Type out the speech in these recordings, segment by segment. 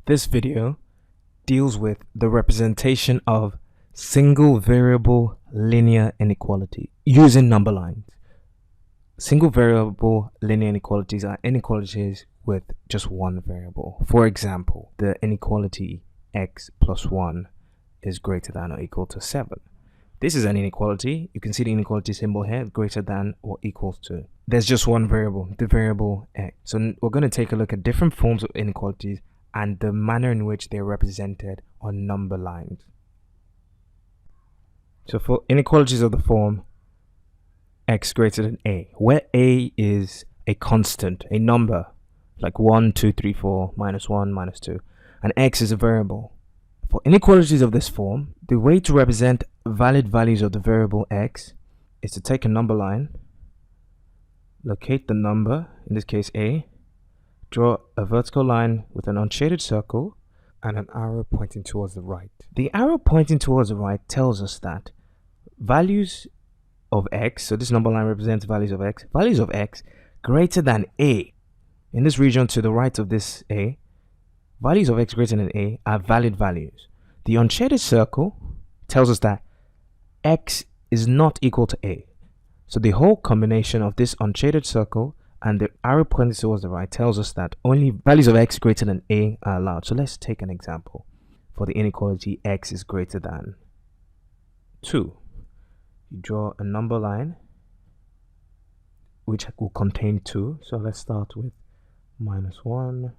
This video deals with the representation of single variable linear inequality using number lines. Single variable linear inequalities are inequalities with just one variable. For example, the inequality x plus 1 is greater than or equal to 7. This is an inequality. You can see the inequality symbol here, greater than or equals to. There's just one variable, the variable x. So we're going to take a look at different forms of inequalities and the manner in which they're represented on number lines. So for inequalities of the form x greater than a, where a is a constant, a number, like 1, 2, 3, 4, minus 1, minus 2, and x is a variable. For inequalities of this form, the way to represent valid values of the variable x is to take a number line, locate the number, in this case a, draw a vertical line with an unshaded circle and an arrow pointing towards the right. The arrow pointing towards the right tells us that values of x, so this number line represents values of x greater than a. In this region to the right of this a, values of x greater than a are valid values. The unshaded circle tells us that x is not equal to a. So the whole combination of this unshaded circle and the arrow pointing towards the right tells us that only values of x greater than a are allowed. So let's take an example. For the inequality x is greater than 2. You draw a number line which will contain 2. So let's start with minus 1,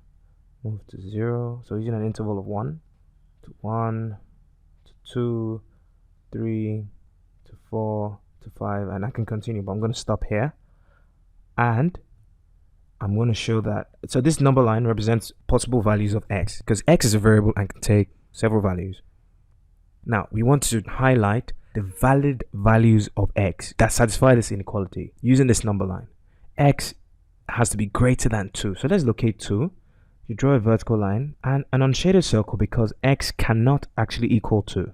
move to 0. So using an interval of 1 to 1 to 2, 3 to 4 to 5, and I can continue, but I'm going to stop here. And I'm going to show that, so this number line represents possible values of x, because x is a variable and can take several values. Now, we want to highlight the valid values of x that satisfy this inequality using this number line. X has to be greater than 2. So let's locate 2. You draw a vertical line and an unshaded circle because x cannot actually equal 2.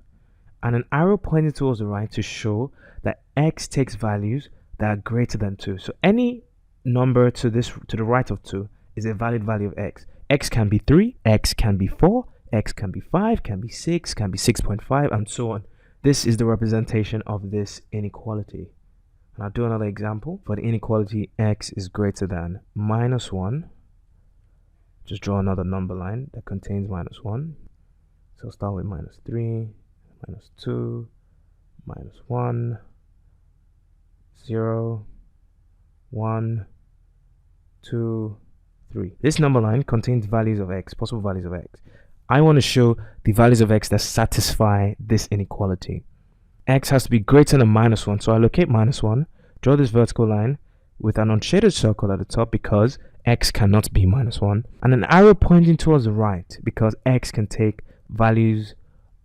And an arrow pointing towards the right to show that x takes values that are greater than 2. So any number to the right of 2 is a valid value of x. X can be 3, x can be 4, x can be 5, can be 6, can be 6.5, and so on. This is the representation of this inequality. And I'll do another example. For the inequality x is greater than minus 1, just draw another number line that contains minus 1. So start with minus 3, minus 2, minus 1, 0, 1, 2, 3. This number line contains values of x, possible values of x. I want to show the values of x that satisfy this inequality. X has to be greater than minus 1. So I locate minus 1, draw this vertical line with an unshaded circle at the top because x cannot be minus 1, and an arrow pointing towards the right because x can take values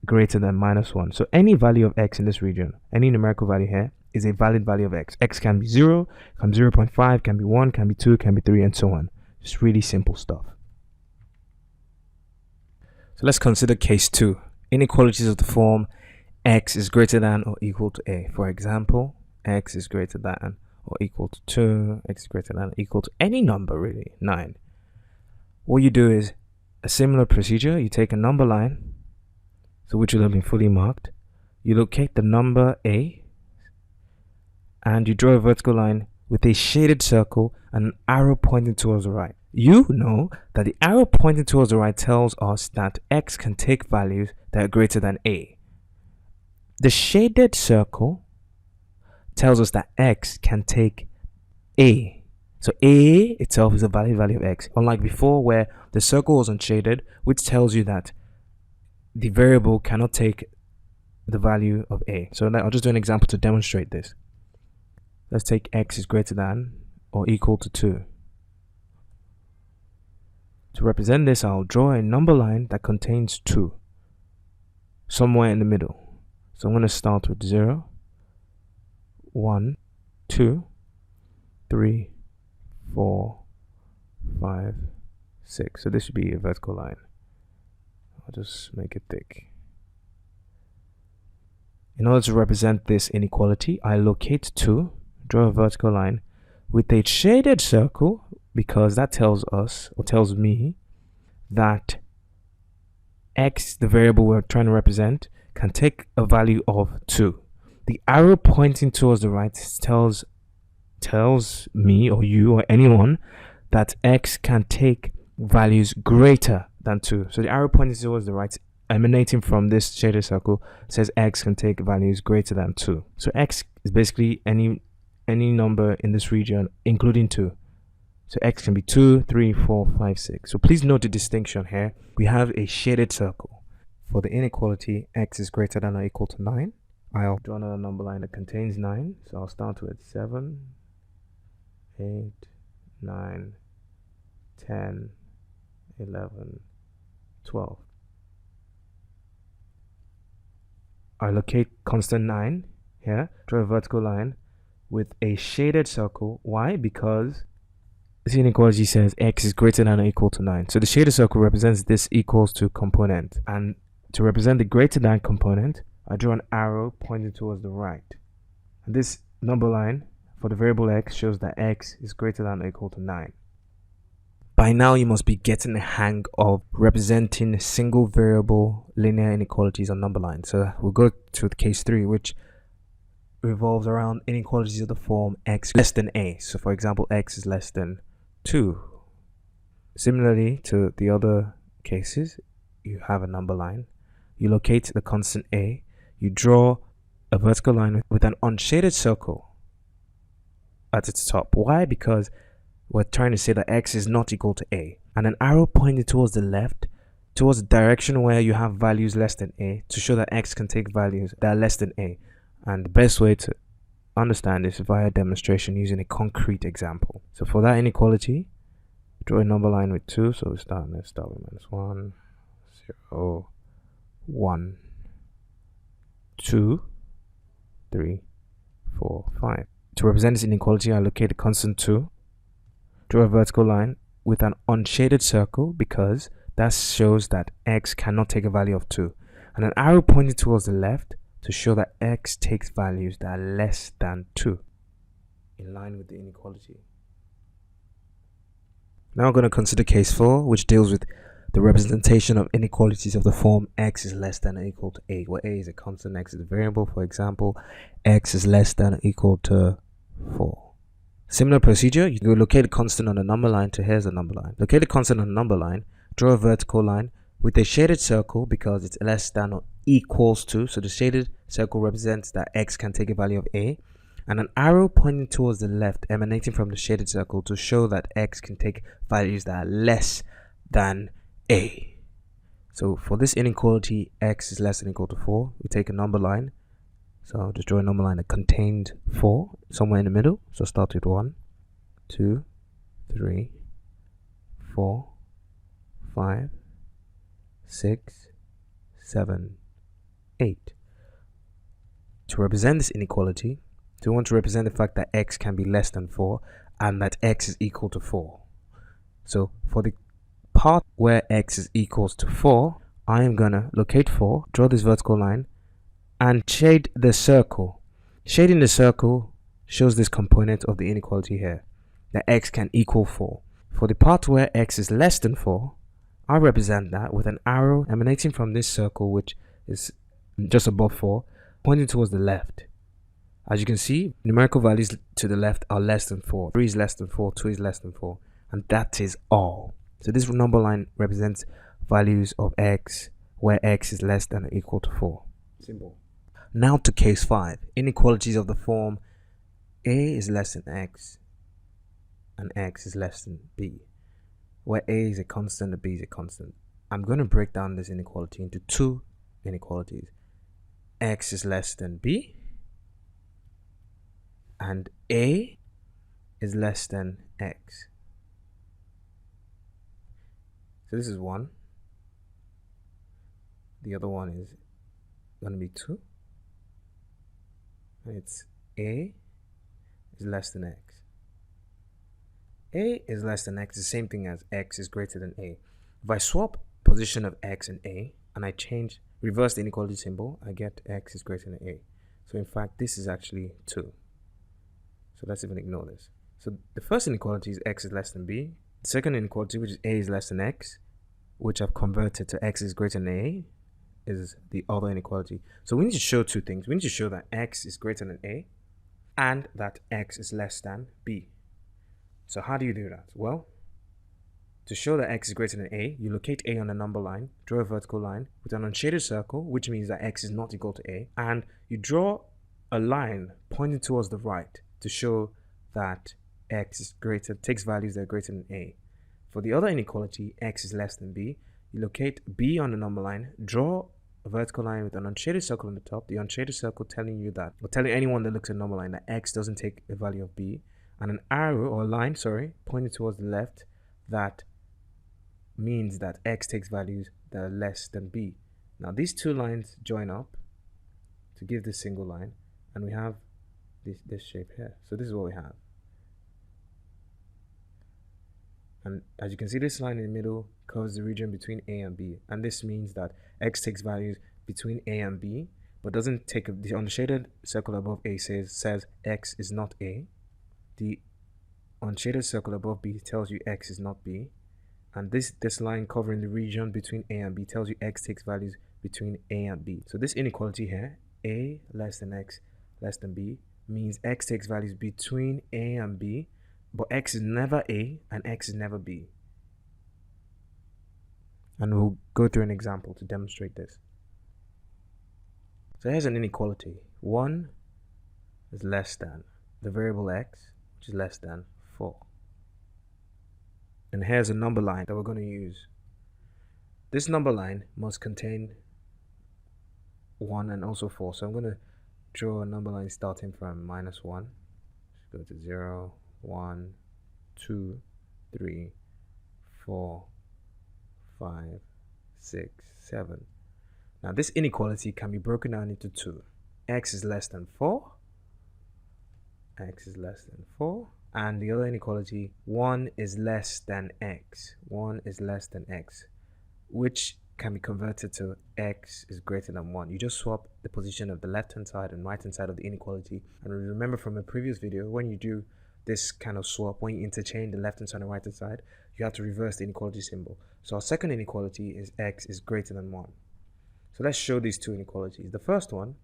greater than minus 1. So any value of x in this region, any numerical value here, is a valid value of x. X can be 0, can be 0.5, can be 1, can be 2, can be 3, and so on. Just really simple stuff. So let's consider case 2. Inequalities of the form x is greater than or equal to a. For example, x is greater than or equal to 2, x is greater than or equal to any number really, 9. What you do is a similar procedure. You take a number line, so which will have been fully marked. You locate the number a, and you draw a vertical line with a shaded circle and an arrow pointing towards the right. You know that the arrow pointing towards the right tells us that x can take values that are greater than a. The shaded circle tells us that x can take a. So a itself is a valid value of x, unlike before where the circle was unshaded, which tells you that the variable cannot take the value of a. So I'll just do an example to demonstrate this. Let's take x is greater than or equal to 2. To represent this, I'll draw a number line that contains 2 somewhere in the middle. So I'm going to start with 0, 1, 2, 3, 4, 5, 6. So this should be a vertical line. I'll just make it thick. In order to represent this inequality, I locate 2, draw a vertical line with a shaded circle because that tells us, or tells me, that x, the variable we're trying to represent, can take a value of 2. The arrow pointing towards the right tells me or you or anyone that x can take values greater than 2. So the arrow pointing towards the right, emanating from this shaded circle, says x can take values greater than 2. So x is basically any number in this region, including 2. So x can be 2, 3, 4, 5, 6. So please note the distinction here. We have a shaded circle. For the inequality, x is greater than or equal to 9. I'll draw another number line that contains 9. So I'll start with 7, 8, 9, 10, 11, 12. I locate constant 9 here, draw a vertical line with a shaded circle. Why? Because this inequality says x is greater than or equal to 9. So the shaded circle represents this equals to component. And to represent the greater than component, I draw an arrow pointing towards the right. And this number line for the variable x shows that x is greater than or equal to 9. By now, you must be getting the hang of representing single variable linear inequalities on number lines. So we'll go to case 3, which revolves around inequalities of the form x less than a. So for example, x is less than 2. Similarly to the other cases, you have a number line. You locate the constant a. You draw a vertical line with an unshaded circle at its top. Why? Because we're trying to say that x is not equal to a, and an arrow pointing towards the left, towards the direction where you have values less than a, to show that x can take values that are less than a. And the best way to understand this is via demonstration using a concrete example. So for that inequality, draw a number line with 2. So let's start with -1, 0, 1, 2, 3, 4, 5. To represent this inequality, I locate the constant 2. Draw a vertical line with an unshaded circle because that shows that x cannot take a value of 2. And an arrow pointing towards the left to show that x takes values that are less than 2, in line with the inequality. Now I'm going to consider case 4, which deals with the representation of inequalities of the form x is less than or equal to a, where a is a constant, x is a variable. For example, x is less than or equal to 4. Similar procedure, you locate a constant on a number line. So here's a number line. Locate a constant on a number line, draw a vertical line with a shaded circle because it's less than or equals to. So the shaded circle represents that x can take a value of a, and an arrow pointing towards the left emanating from the shaded circle to show that x can take values that are less than a. So for this inequality, x is less than or equal to 4. We take a number line. So I'll just draw a number line that contained 4 somewhere in the middle. So start with 1, 2, 3, 4, 5, 6, 7, 8. To represent this inequality, we want to represent the fact that x can be less than 4 and that x is equal to 4. So for the part where x is equals to 4, I am going to locate 4, draw this vertical line, and shade the circle. Shading the circle shows this component of the inequality here, that x can equal 4. For the part where x is less than 4, I represent that with an arrow emanating from this circle, which is just above 4, pointing towards the left. As you can see, numerical values to the left are less than 4. 3 is less than 4, 2 is less than 4, and that is all. So this number line represents values of x where x is less than or equal to 4. Simple. Now to case 5, inequalities of the form a is less than x and x is less than b, where a is a constant and b is a constant. I'm going to break down this inequality into 2 inequalities. X is less than b and a is less than x. So this is 1. The other one is going to be 2. And it's a is less than x. A is less than x is the same thing as x is greater than a. If I swap position of x and a and I reverse the inequality symbol, I get x is greater than a. So in fact, this is actually 2. So let's even ignore this. So the first inequality is x is less than b. The second inequality, which is a is less than x, which I've converted to x is greater than a, is the other inequality. So we need to show two things. We need to show that x is greater than a and that x is less than b. So how do you do that? Well, to show that x is greater than a, you locate a on the number line, draw a vertical line with an unshaded circle, which means that x is not equal to a, and you draw a line pointing towards the right to show that x is greater, takes values that are greater than a. For the other inequality, x is less than b, you locate b on the number line, draw a vertical line with an unshaded circle on the top, the unshaded circle telling you that, or telling anyone that looks at the number line that x doesn't take a value of b, and an arrow or line, pointing towards the left that means that x takes values that are less than b. Now these two lines join up to give this single line, and we have this shape here. So this is what we have. And as you can see, this line in the middle covers the region between a and b, and this means that x takes values between a and b, but doesn't take the unshaded circle above a says x is not a. The unshaded circle above b tells you x is not b, and this line covering the region between a and b tells you x takes values between a and b. So this inequality here, a less than x less than b, means x takes values between a and b, but x is never a and x is never b. And we'll go through an example to demonstrate this. So here's an inequality. 1 is less than the variable x, which is less than 4. And here's a number line that we're going to use. This number line must contain 1 and also 4. So I'm going to draw a number line starting from -1. Let's go to 0, 1, 2, 3, 4, 5, 6, 7. Now this inequality can be broken down into two. X is less than 4. X is less than 4. And the other inequality, 1 is less than x. 1 is less than x, which can be converted to x is greater than 1. You just swap the position of the left hand side and right hand side of the inequality. And remember from a previous video, when you do this kind of swap, when you interchange the left hand side and right hand side, you have to reverse the inequality symbol. So our second inequality is x is greater than 1. So let's show these two inequalities. The first one,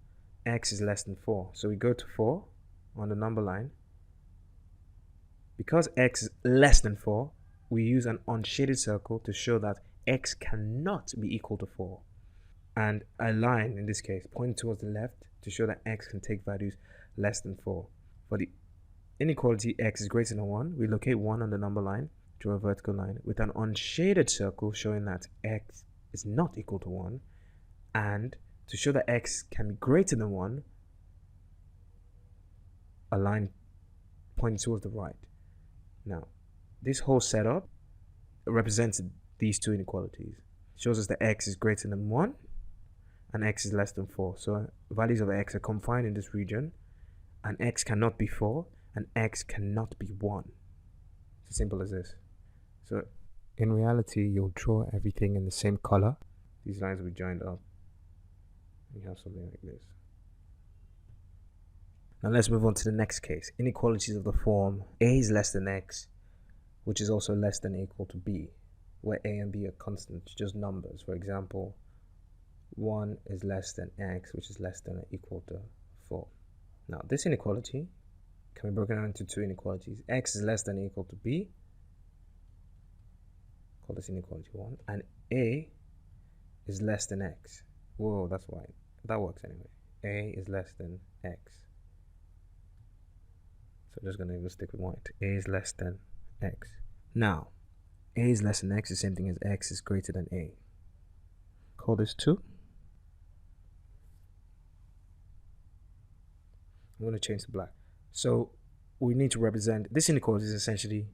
x is less than 4. So we go to 4 on the number line. Because x is less than 4, we use an unshaded circle to show that x cannot be equal to 4. And a line, in this case, pointing towards the left to show that x can take values less than 4. For the inequality x is greater than 1, we locate 1 on the number line, draw a vertical line with an unshaded circle showing that x is not equal to 1. And to show that x can be greater than 1, a line pointing towards the right. Now, this whole setup represents these two inequalities. It shows us that x is greater than 1 and x is less than 4. So values of x are confined in this region, and x cannot be 4 and x cannot be 1. It's as simple as this. So in reality, you'll draw everything in the same color. These lines will be joined up. You have something like this. Now let's move on to the next case. Inequalities of the form a is less than x, which is also less than or equal to b, where a and b are constants, just numbers. For example, 1 is less than x, which is less than or equal to 4. Now this inequality can be broken down into two inequalities. X is less than or equal to b, call this inequality 1, and a is less than x. Whoa, that's white. That works anyway. A is less than x. So I'm just going to stick with white. A is less than x. Now, a is less than x is the same thing as x is greater than a. Call this 2. I'm going to change to black. So we need to represent, this inequality is essentially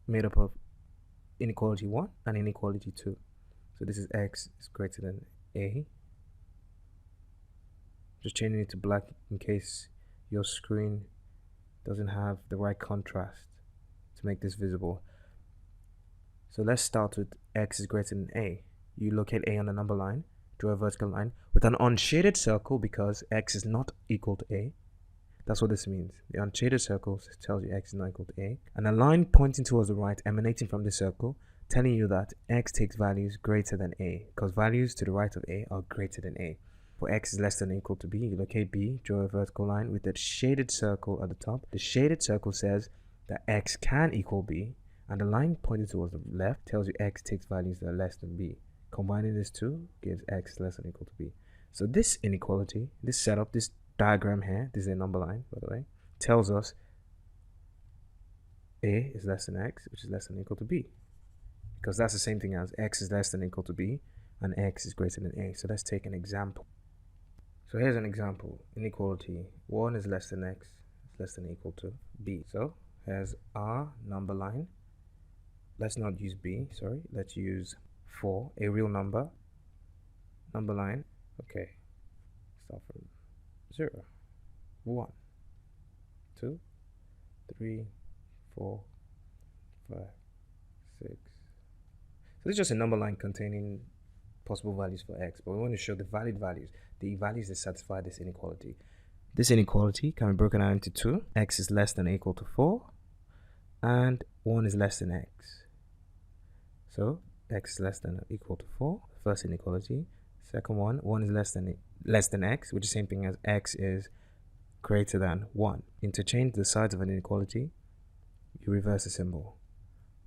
made up of inequality 1 and inequality 2. So this is x is greater than a. Just changing it to black in case your screen doesn't have the right contrast to make this visible. So let's start with x is greater than a. You locate a on the number line, draw a vertical line with an unshaded circle because x is not equal to a. That's what this means. The unshaded circle tells you x is not equal to a. And a line pointing towards the right emanating from the circle telling you that x takes values greater than a, because values to the right of a are greater than a. For x is less than or equal to b, you locate b, draw a vertical line with that shaded circle at the top. The shaded circle says that x can equal b, and the line pointing towards the left tells you x takes values that are less than b. Combining these two gives x less than or equal to b. So this inequality, this setup, this diagram here, this is a number line, by the way, tells us a is less than x, which is less than or equal to b, because that's the same thing as x is less than or equal to b and x is greater than a. So let's take an example. So here's an example. Inequality 1 is less than x, is less than or equal to b. So here's our number line. Let's not use b, sorry, let's use 4, a real number. Number line, okay, start from 0, 1, 2, 3, 4, 5, 6. So this is just a number line containing possible values for x, but we want to show the valid values, the values that satisfy this inequality. This inequality can be broken out into two. X is less than or equal to 4, and 1 is less than x. So x is less than or equal to 4, first inequality. Second one, 1 is less than x, which is the same thing as x is greater than 1. Interchange the sides of an inequality, you reverse the symbol.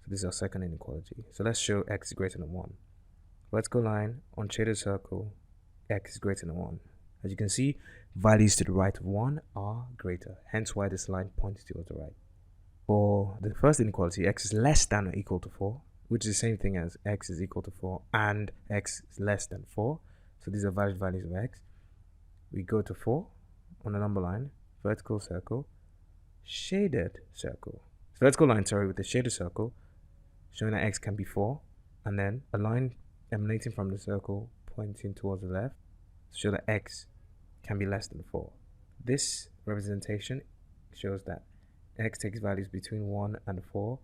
So this is our second inequality. So let's show x is greater than 1. Vertical line on shaded circle, x is greater than 1. As you can see, values to the right of 1 are greater, hence why this line points towards the right. For the first inequality, x is less than or equal to 4, which is the same thing as x is equal to 4 and x is less than 4. So these are valid values of x. We go to 4 on the number line, vertical circle, shaded circle. So vertical line, sorry, with the shaded circle, showing that x can be 4, and then a line emanating from the circle pointing towards the left to show that x can be less than 4. This representation shows that x takes values between 1 and 4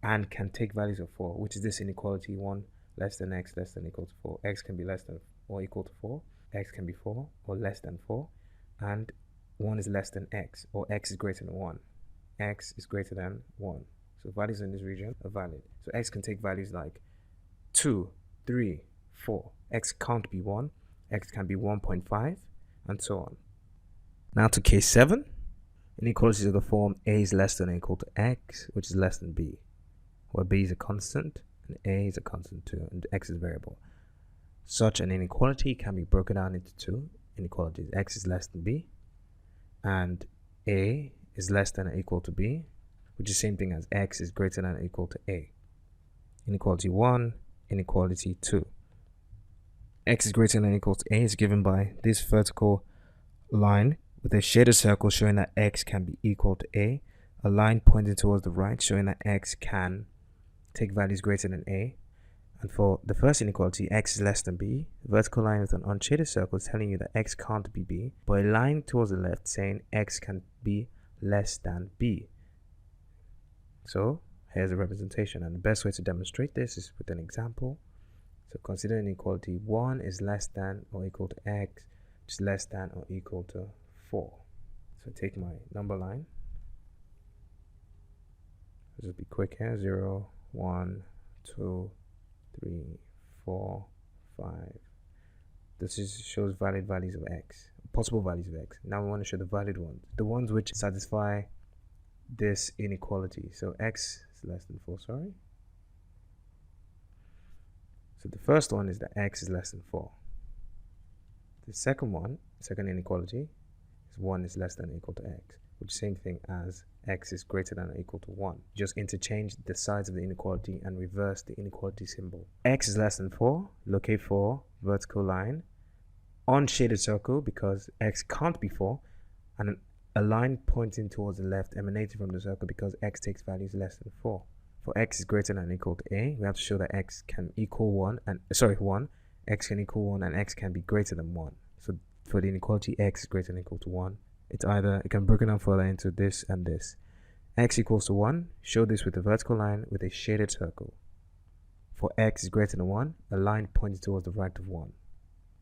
and can take values of 4, which is this inequality 1 less than x less than or equal to 4. X can be less than or equal to 4, x can be 4 or less than 4, and 1 is less than x, or x is greater than 1. X is greater than 1. So values in this region are valid. So x can take values like 2, 3, 4. X can't be 1, x can be 1.5, and so on. Now to case 7. Inequalities of the form a is less than or equal to x, which is less than b, where b is a constant and a is a constant too, and x is a variable. Such an inequality can be broken down into two inequalities. X is less than b, and a is less than or equal to b, which is the same thing as x is greater than or equal to a. Inequality 1, inequality 2. X is greater than or equal to a is given by this vertical line with a shaded circle showing that x can be equal to a line pointing towards the right showing that x can take values greater than a. And for the first inequality, x is less than b, vertical line with an unshaded circle telling you that x can't be b, but a line towards the left saying x can be less than b. So here's a representation, and the best way to demonstrate this is with an example. So consider inequality 1 is less than or equal to x, which is less than or equal to 4. So take my number line. This will be quick here. 0, 1, 2, 3, 4, 5. This shows valid values of x, possible values of x. Now we want to show the valid ones, the ones which satisfy this inequality. So x is less than 4, sorry. So the first one is that x is less than 4. The second one, second inequality, is 1 is less than or equal to x, which is the same thing as x is greater than or equal to 1. Just interchange the sides of the inequality and reverse the inequality symbol. X is less than 4, locate 4, vertical line, on shaded circle because x can't be 4, and a line pointing towards the left emanating from the circle because x takes values less than 4. For x is greater than or equal to a, we have to show that x can equal 1, and x can equal 1 and x can be greater than 1. So for the inequality x is greater than or equal to 1, it can be broken down further into this and this. X equals to 1, show this with a vertical line with a shaded circle. For x is greater than 1, a line pointing towards the right of 1.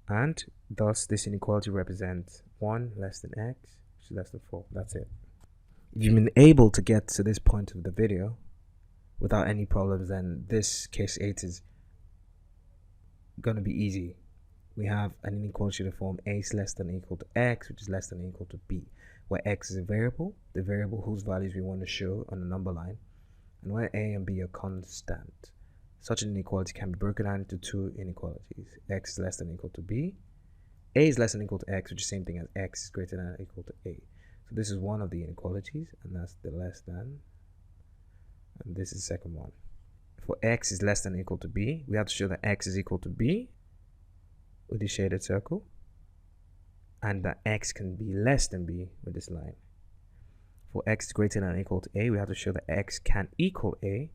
And thus this inequality represents 1 less than x, which is less than 4. That's it. If you've been able to get to this point of the video, without any problems, then this case 8 is going to be easy. We have an inequality to form a is less than or equal to x, which is less than or equal to b, where x is a variable, the variable whose values we want to show on the number line, and where a and b are constant. Such an inequality can be broken down into two inequalities. X is less than or equal to b, a is less than or equal to x, which is the same thing as x is greater than or equal to a. So this is one of the inequalities, and that's the less than, and this is the second one. For x is less than or equal to b, we have to show that x is equal to b with the shaded circle, and that x can be less than b with this line. For x is greater than or equal to a, we have to show that x can equal a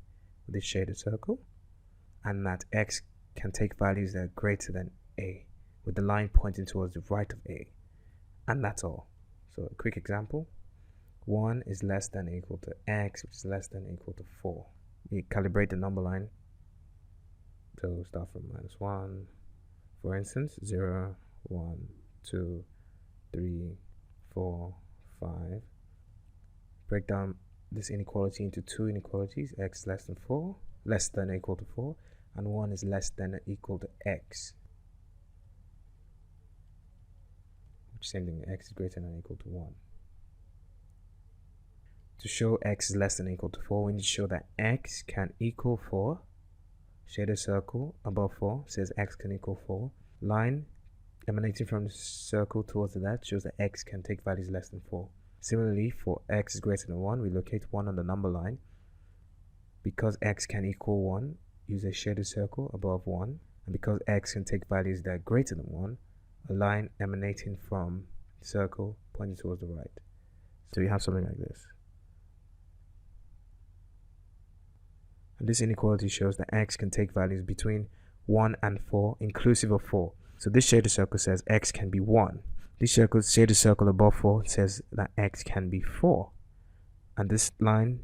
with this shaded circle, and that x can take values that are greater than a with the line pointing towards the right of a. And that's all. So a quick example: 1 is less than or equal to x, which is less than or equal to 4. We calibrate the number line, so start from -1. For instance, 0, 1, 2, 3, 4, 5. Break down this inequality into two inequalities: x less than 4, less than or equal to 4, and 1 is less than or equal to x. Which same thing, x is greater than or equal to 1. To show x is less than or equal to 4, we need to show that x can equal 4. Shaded circle above 4 says x can equal 4. Line emanating from the circle towards the left shows that x can take values less than 4. Similarly, for x is greater than 1, we locate 1 on the number line. Because x can equal 1, use a shaded circle above 1. And because x can take values that are greater than 1, a line emanating from the circle pointing towards the right. So you have something like this. And this inequality shows that x can take values between 1 and 4, inclusive of 4. So this shaded circle says x can be 1. This shaded circle above 4 says that x can be 4. And this line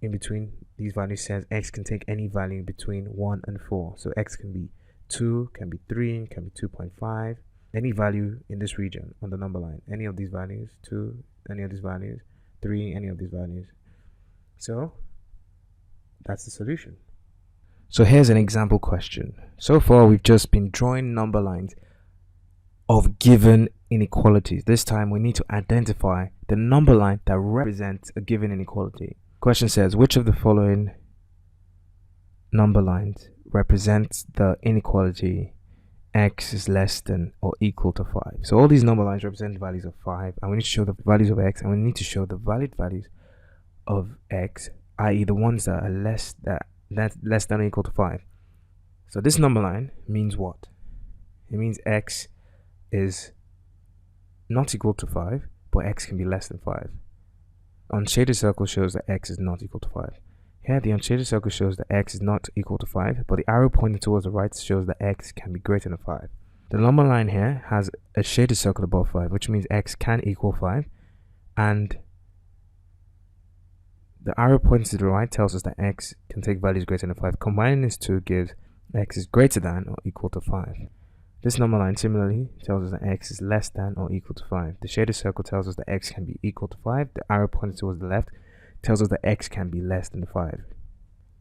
in between these values says x can take any value between 1 and 4. So x can be 2, can be 3, can be 2.5. Any value in this region on the number line. Any of these values, 2, any of these values, 3, any of these values. So that's the solution. So here's an example question. So far we've just been drawing number lines of given inequalities. This time we need to identify the number line that represents a given inequality. Question says, which of the following number lines represents the inequality x is less than or equal to 5? So all these number lines represent values of 5, and we need to show the values of x, and we need to show the valid values of x, i.e. the ones that are less than or equal to 5. So this number line means what? It means x is not equal to 5, but x can be less than 5. Unshaded circle shows that x is not equal to 5. Here the unshaded circle shows that x is not equal to 5, but the arrow pointing towards the right shows that x can be greater than 5. The number line here has a shaded circle above 5, which means x can equal 5, and the arrow pointing to the right tells us that x can take values greater than 5. Combining these two gives x is greater than or equal to 5. This number line similarly tells us that x is less than or equal to 5. The shaded circle tells us that x can be equal to 5. The arrow pointing towards the left tells us that x can be less than 5.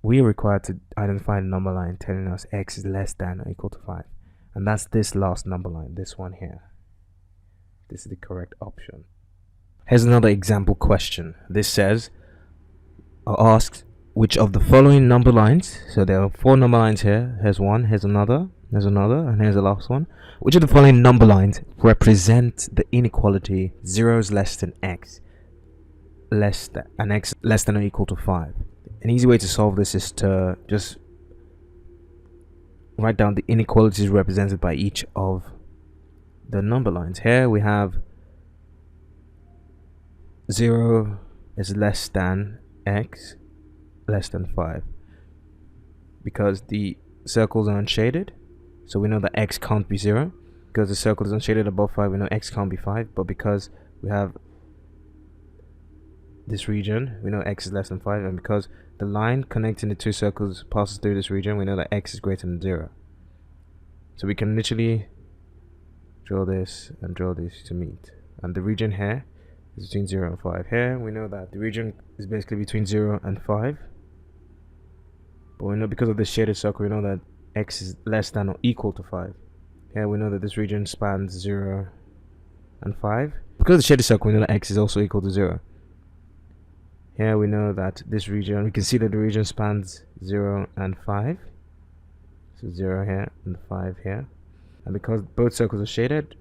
We are required to identify the number line telling us x is less than or equal to 5. And that's this last number line, this one here. This is the correct option. Here's another example question. This says, asks which of the following number lines, so there are 4 number lines here, here's one, here's another, and here's the last one. Which of the following number lines represent the inequality 0 is less than x less than, and x less than or equal to 5? An easy way to solve this is to just write down the inequalities represented by each of the number lines. Here we have 0 is less than x less than 5, because the circles are unshaded, so we know that x can't be 0. Because the circle is unshaded above 5, we know x can't be 5, but because we have this region, we know x is less than 5, and because the line connecting the two circles passes through this region, we know that x is greater than 0. So we can literally draw this and draw this to meet, and the region here is between 0 and 5. Here we know that the region is basically between 0 and 5, But we know because of the shaded circle, we know that x is less than or equal to 5. Here we know that this region spans 0 and 5. Because of the shaded circle, we know that x is also equal to 0. Here we know that this region, we can see that the region spans 0 and 5. So 0 here and 5 here. And because both circles are shaded,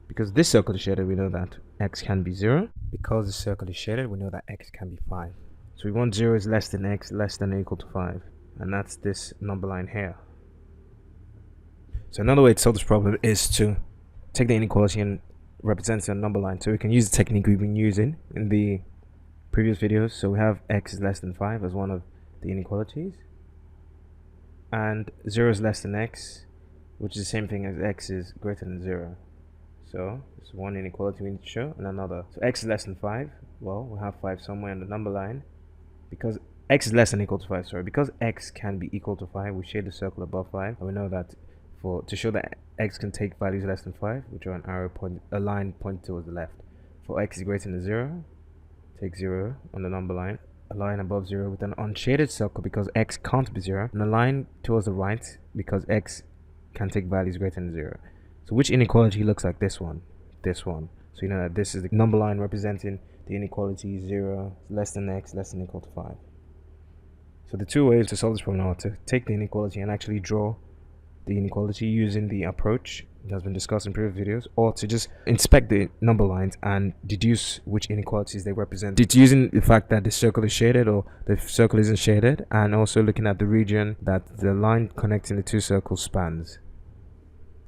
because this circle is shaded, we know that x can be 0. Because the circle is shaded, we know that x can be 5. So we want 0 is less than x, less than or equal to 5. And that's this number line here. So another way to solve this problem is to take the inequality and represent it on a number line. So we can use the technique we've been using in the previous videos. So we have x is less than 5 as one of the inequalities. And 0 is less than x, which is the same thing as x is greater than 0. So it's one inequality we need to show, and another. So x is less than 5. Well, we'll have 5 somewhere in the number line. Because x is less than or equal to 5, sorry. Because x can be equal to 5, we shade the circle above 5. And we know that to show that x can take values less than 5, we draw a line pointing towards the left. For x is greater than 0, take 0 on the number line. A line above 0 with an unshaded circle because x can't be 0. And a line towards the right because x can take values greater than 0. So which inequality looks like this one? This one. So you know that this is the number line representing the inequality 0, less than x, less than or equal to 5. So the two ways to solve this problem are to take the inequality and actually draw the inequality using the approach that has been discussed in previous videos, or to just inspect the number lines and deduce which inequalities they represent. It's using the fact that the circle is shaded or the circle isn't shaded, and also looking at the region that the line connecting the two circles spans.